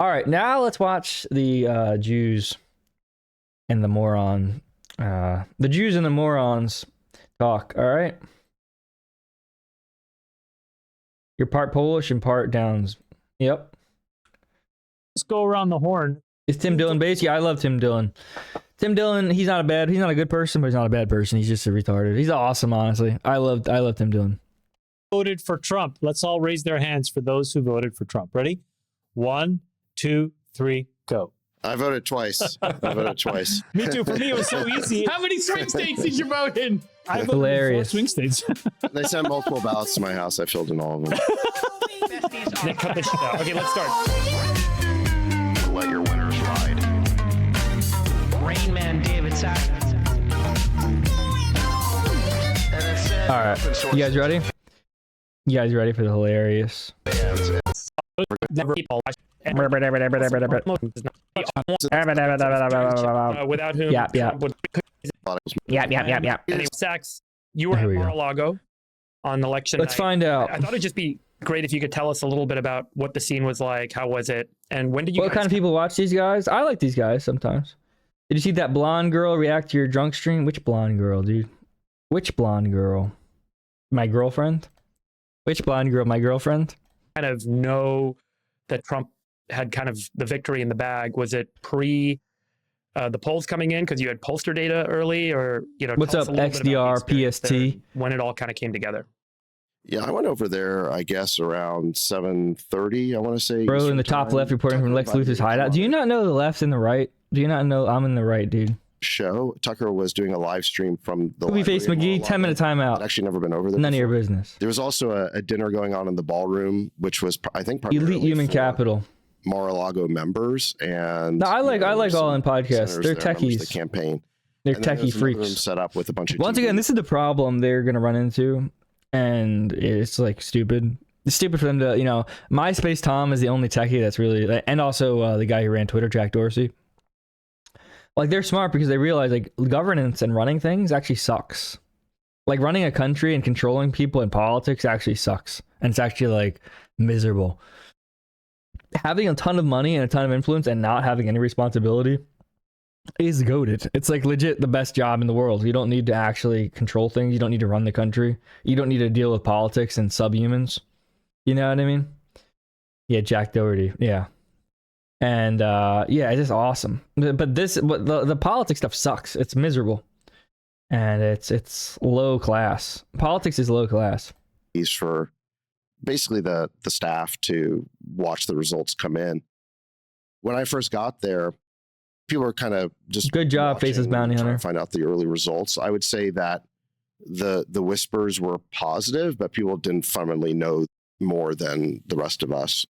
All right, now let's watch the Jews and the moron. The Jews and the morons talk. All right. You're part Polish and part Downs. Yep. Let's go around the horn. It's Tim Dillon based. Yeah, I love Tim Dillon. Tim Dillon, he's not a good person, but he's not a bad person. He's just a retarded. He's awesome, honestly. I love Tim Dillon. Voted for Trump. Let's all raise their hands for those who voted for Trump. Ready? 1, 2, 3, go. I voted twice. Me too. For me, it was so easy. How many swing states did you vote in? I voted Hilarious. in 4 swing states. They sent multiple ballots to my house. I filled in all of them. Then cut this shit out. Okay, let's start. Let your winners ride. Rain Man David Sack. All right, you guys ready? You guys ready for the hilarious? Never people. Without whom Yep. Trump would. Yep. Anyway, Sachs, you were There at we go. Mar-a-Lago on election Let's night. find out. I thought it'd just be great if you could tell us a little bit about what the scene was like. How was it? And when did you What guys kind of people watch these guys? I like these guys sometimes. Did you see that blonde girl react to your drunk stream? Which blonde girl, dude? Which blonde girl? My girlfriend? Which blonde girl? My girlfriend? kind of know that Trump had kind of the victory in the bag? Was it pre the polls coming in because you had pollster data early, or What's tell us up, a little bit about the XDR, experience there, PST? when it all kind of came together? Yeah, I went over there, I guess, around 7:30, I want to say. Bro, in Eastern the top time. left reporting from Tucker Lex invited me Luthor's to come hideout. Do you on not know the left's in the right? Do you not know I'm in the right, dude? show? Tucker was doing a live stream from the Movie face library in McGee, 10-minute Mar-a-Lago. I'd timeout. actually never been over there None of your before. business. There was also a dinner going on in the ballroom, which was, I think, Elite primarily human for capital. Mar-a-Lago members. And No, I like there were all some in podcasts. senators They're there, members of techies. The campaign. They're And then there techie was another room freaks. set up with a bunch of Once TV. again, this is the problem they're gonna run into, and it's like stupid. It's stupid for them to, MySpace Tom is the only techie that's really, and also the guy who ran Twitter, Jack Dorsey. Like, they're smart because they realize like governance and running things actually sucks. Like, running a country and controlling people in politics actually sucks, and it's actually like miserable. Having a ton of money and a ton of influence and not having any responsibility is goated. It's like legit the best job in the world. You don't need to actually control things. You don't need to run the country. You don't need to deal with politics and subhumans. You know what I mean? Yeah, Jack Doherty. Yeah. And yeah, it's just awesome. But the politics stuff sucks. It's miserable. And it's low class. Politics is low class. For basically the staff to watch the results come in. When I first got there, people were kind of just Good job, Faceless Bounty trying Hunter. to find out the early results. I would say that the whispers were positive, but people didn't fundamentally know more than the rest of us.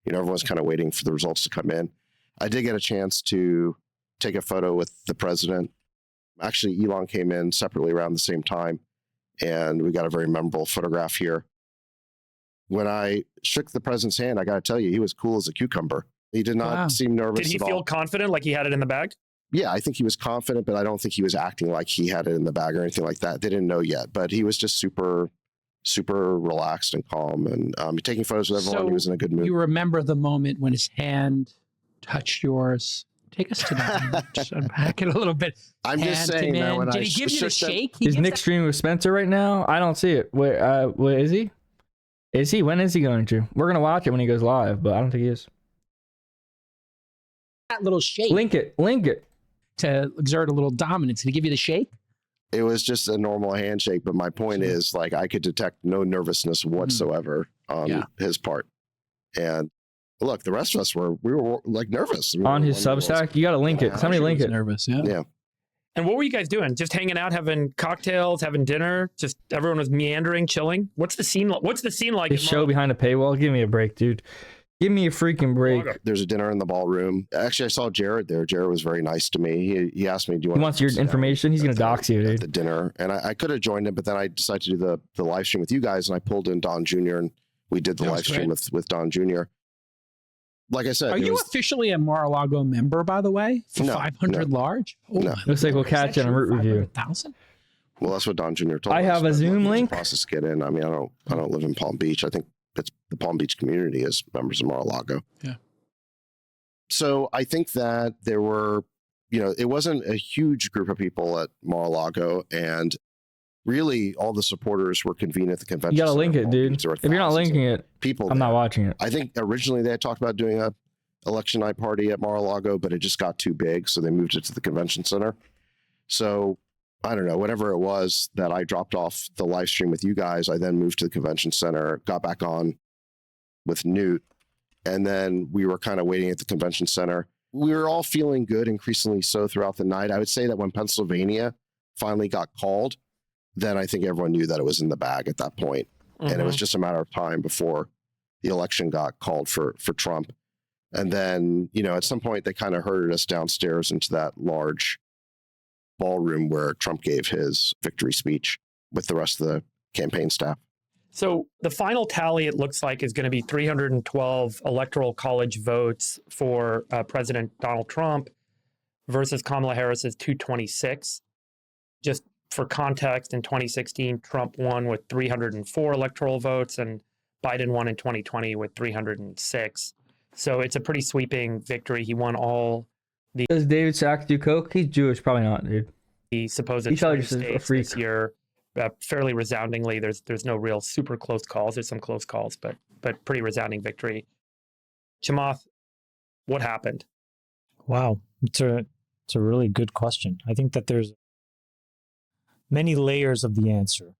Everyone's kind of waiting for the results to come in. I did get a chance to take a photo with the president. Actually, Elon came in separately around the same time, and we got a very memorable photograph here. When I shook the president's hand, I got to tell you, he was cool as a cucumber. He did not Wow. seem nervous Did he at feel all. confident, like he had it in the bag? Yeah, I think he was confident, but I don't think he was acting like he had it in the bag or anything like that. They didn't know yet, but he was just super, super relaxed and calm, and taking photos with everyone. So He was in a good mood. You remember the moment when his hand touched yours. Take us to that. Just unpack it a little bit. I'm just Hand saying came that in. when Did I he give you the shook that- shake? He Is gives Nick that- streaming with Spencer right now? I don't see it. Where is he? Is he? When is he going to? We're gonna watch it when he goes live, but I don't think he is. that little shake Link it. to exert a little dominance? Did he give you the shake? It was just a normal handshake, but my point Sure. is, like, I could detect no nervousness whatsoever on Yeah. his part. And look, the rest of us we were like nervous. We On were his wondering Substack, you gotta link it. Yeah, Somebody Sure link was it. Nervous, yeah. Yeah. And what were you guys doing? Just hanging out, having cocktails, having dinner? Just everyone was meandering, chilling? What's the scene like? What's the scene like? This in show behind a paywall. Give me a break, dude. Give me a freaking break. Mar-a-Lago? There's a dinner in the ballroom. Actually, I saw Jared there. Jared was very nice to me. He asked me, "Do you want?" He wants your information. He's gonna dox you, at dude. the dinner, and I could have joined him, but then I decided to do the live stream with you guys, and I pulled in Don Jr. and we did the That was live stream with Don Jr. Like I said, Are there you was- officially a Mar-a-Lago member, by the way? For No, 500 large? Oh, No. my Looks like we'll Lord. catch Is it that on true? Root Review. 500,000? well, that's what Don Jr. told I us. have a but Zoom look, link. the process to get in. I mean, I don't live in Palm Beach. I think it's the Palm Beach community is members of Mar-a-Lago. So I think that there were, it wasn't a huge group of people at Mar-a-Lago, and really all the supporters were convened at the convention. You gotta link center. it, dude. There were If you're not thousands linking of it, people I'm there. not watching it. I think originally they had talked about doing a election night party at Mar-a-Lago, but it just got too big, so they moved it to the convention center. So I don't know, whatever it was that I dropped off the live stream with you guys, I then moved to the convention center, got back on with Newt, and then we were kind of waiting at the convention center. We were all feeling good, increasingly so throughout the night. I would say that when Pennsylvania finally got called, then I think everyone knew that it was in the bag at that point. And it was just a matter of time before the election got called for Trump. And then, at some point they kind of herded us downstairs into that large ballroom where Trump gave his victory speech with the rest of the campaign staff. So the final tally, it looks like, is going to be 312 electoral college votes for President Donald Trump versus Kamala Harris's 226. Just for context, in 2016, Trump won with 304 electoral votes and Biden won in 2020 with 306. So it's a pretty sweeping victory. He won all Does David Sachs do coke? He's Jewish, probably not, dude. the supposed He's probably swing just a states freak. this year. Fairly resoundingly. There's no real super close calls. There's some close calls, but pretty resounding victory. Chamath, what happened? Wow, it's a really good question. I think that there's many layers of the answer.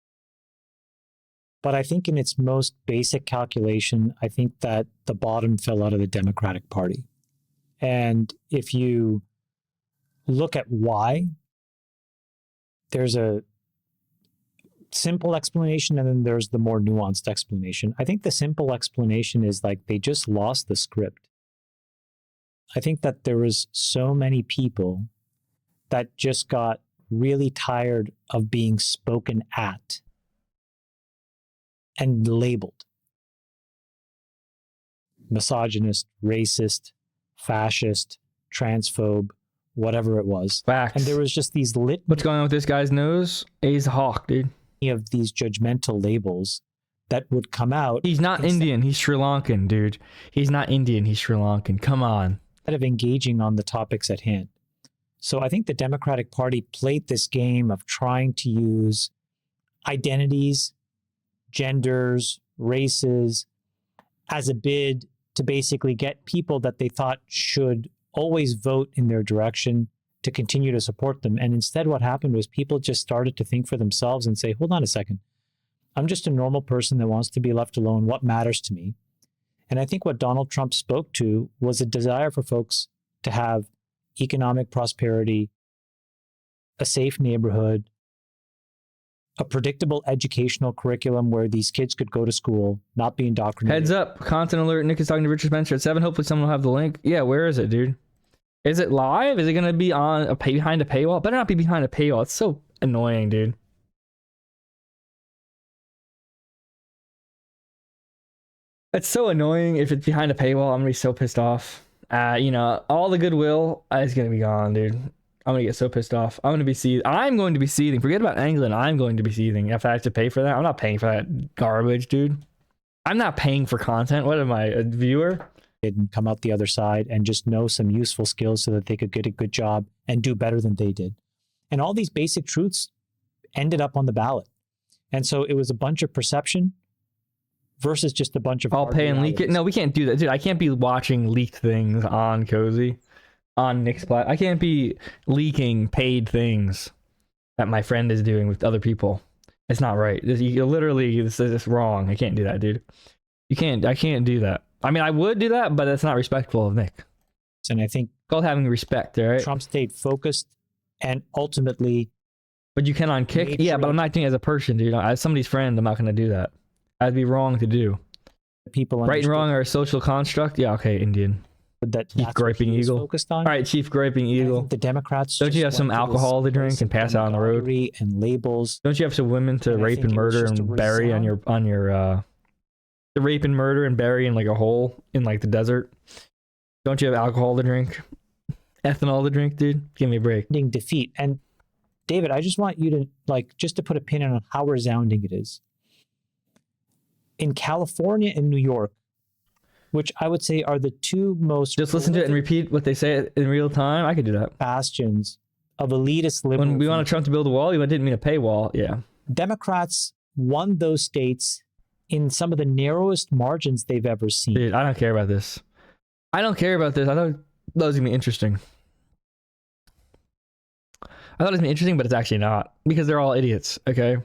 But I think in its most basic calculation, I think that the bottom fell out of the Democratic Party. And if you look at why, there's a simple explanation and then there's the more nuanced explanation. I think the simple explanation is like they just lost the script. I think that there was so many people that just got really tired of being spoken at and labeled misogynist, racist, fascist, transphobe, whatever it was. Facts. And there was just these What's going on with this guy's nose? He's a hawk, dude. of these judgmental labels that would come out. He's not instead Indian. He's Sri Lankan, dude. He's not Indian. He's Sri Lankan. Come on. of engaging on the topics at hand. So I think the Democratic Party played this game of trying to use identities, genders, races as a bid to basically get people that they thought should always vote in their direction to continue to support them. And instead what happened was people just started to think for themselves and say, hold on a second. I'm just a normal person that wants to be left alone. What matters to me? And I think what Donald Trump spoke to was a desire for folks to have economic prosperity, a safe neighborhood, a predictable educational curriculum where these kids could go to school, not be indoctrinated. Heads up. Content alert. Nick is talking to Richard Spencer at 7. Hopefully someone will have the link. Yeah, where is it, dude? Is it live? Is it going to be on behind a paywall? It better not be behind a paywall. It's so annoying, dude. It's so annoying if it's behind a paywall. I'm going to be so pissed off. All the goodwill is going to be gone, dude. I'm going to get so pissed off. I'm going to be seething. Forget about England. I'm going to be seething. If I have to pay for that, I'm not paying for that garbage, dude. I'm not paying for content. What am I, a viewer? And come out the other side and just know some useful skills so that they could get a good job and do better than they did. And all these basic truths ended up on the ballot. And so it was a bunch of perception versus just a bunch of I'll hard pay and leak it. realities. No, we can't do that, dude. I can't be watching leaked things on Cozy, on Nick's plat. I can't be leaking paid things that my friend is doing with other people. It's not right. This is wrong. I can't do that, dude. I can't do that. I mean, I would do that, but that's not respectful of Nick. And I think It's called having respect, all right? Trump stayed focused and ultimately But you can on Kick. made Yeah, sure but I'm not doing it as a person, dude. As somebody's friend, I'm not going to do that. That'd be wrong to do. people Right and understood wrong are a social construct. Yeah, okay, Indian. that Chief that's what Griping he was Eagle. focused on. All right, Chief Griping And I Eagle. think the Democrats Don't you just have some went to this alcohol to drink place and pass of out on the road? demagoguery and labels. Don't you have some women to And I rape think and it was murder just a and bury on your to rape and murder and bury in like a hole in like the desert? Don't you have alcohol to drink? Ethanol to drink, dude? Give me a break. Defeat. And David, I just want you to just to put a pin on how resounding it is. In California and New York, which I would say are the two most Just listen to it and repeat what they say in real time. I could do that. bastions of elitist liberalism. When we wanted Trump to build a wall, you didn't mean a paywall. Yeah. Democrats won those states in some of the narrowest margins they've ever seen. Dude, I don't care about this. I thought it was going to be interesting. I thought it was going to be interesting, but it's actually not because they're all idiots, okay?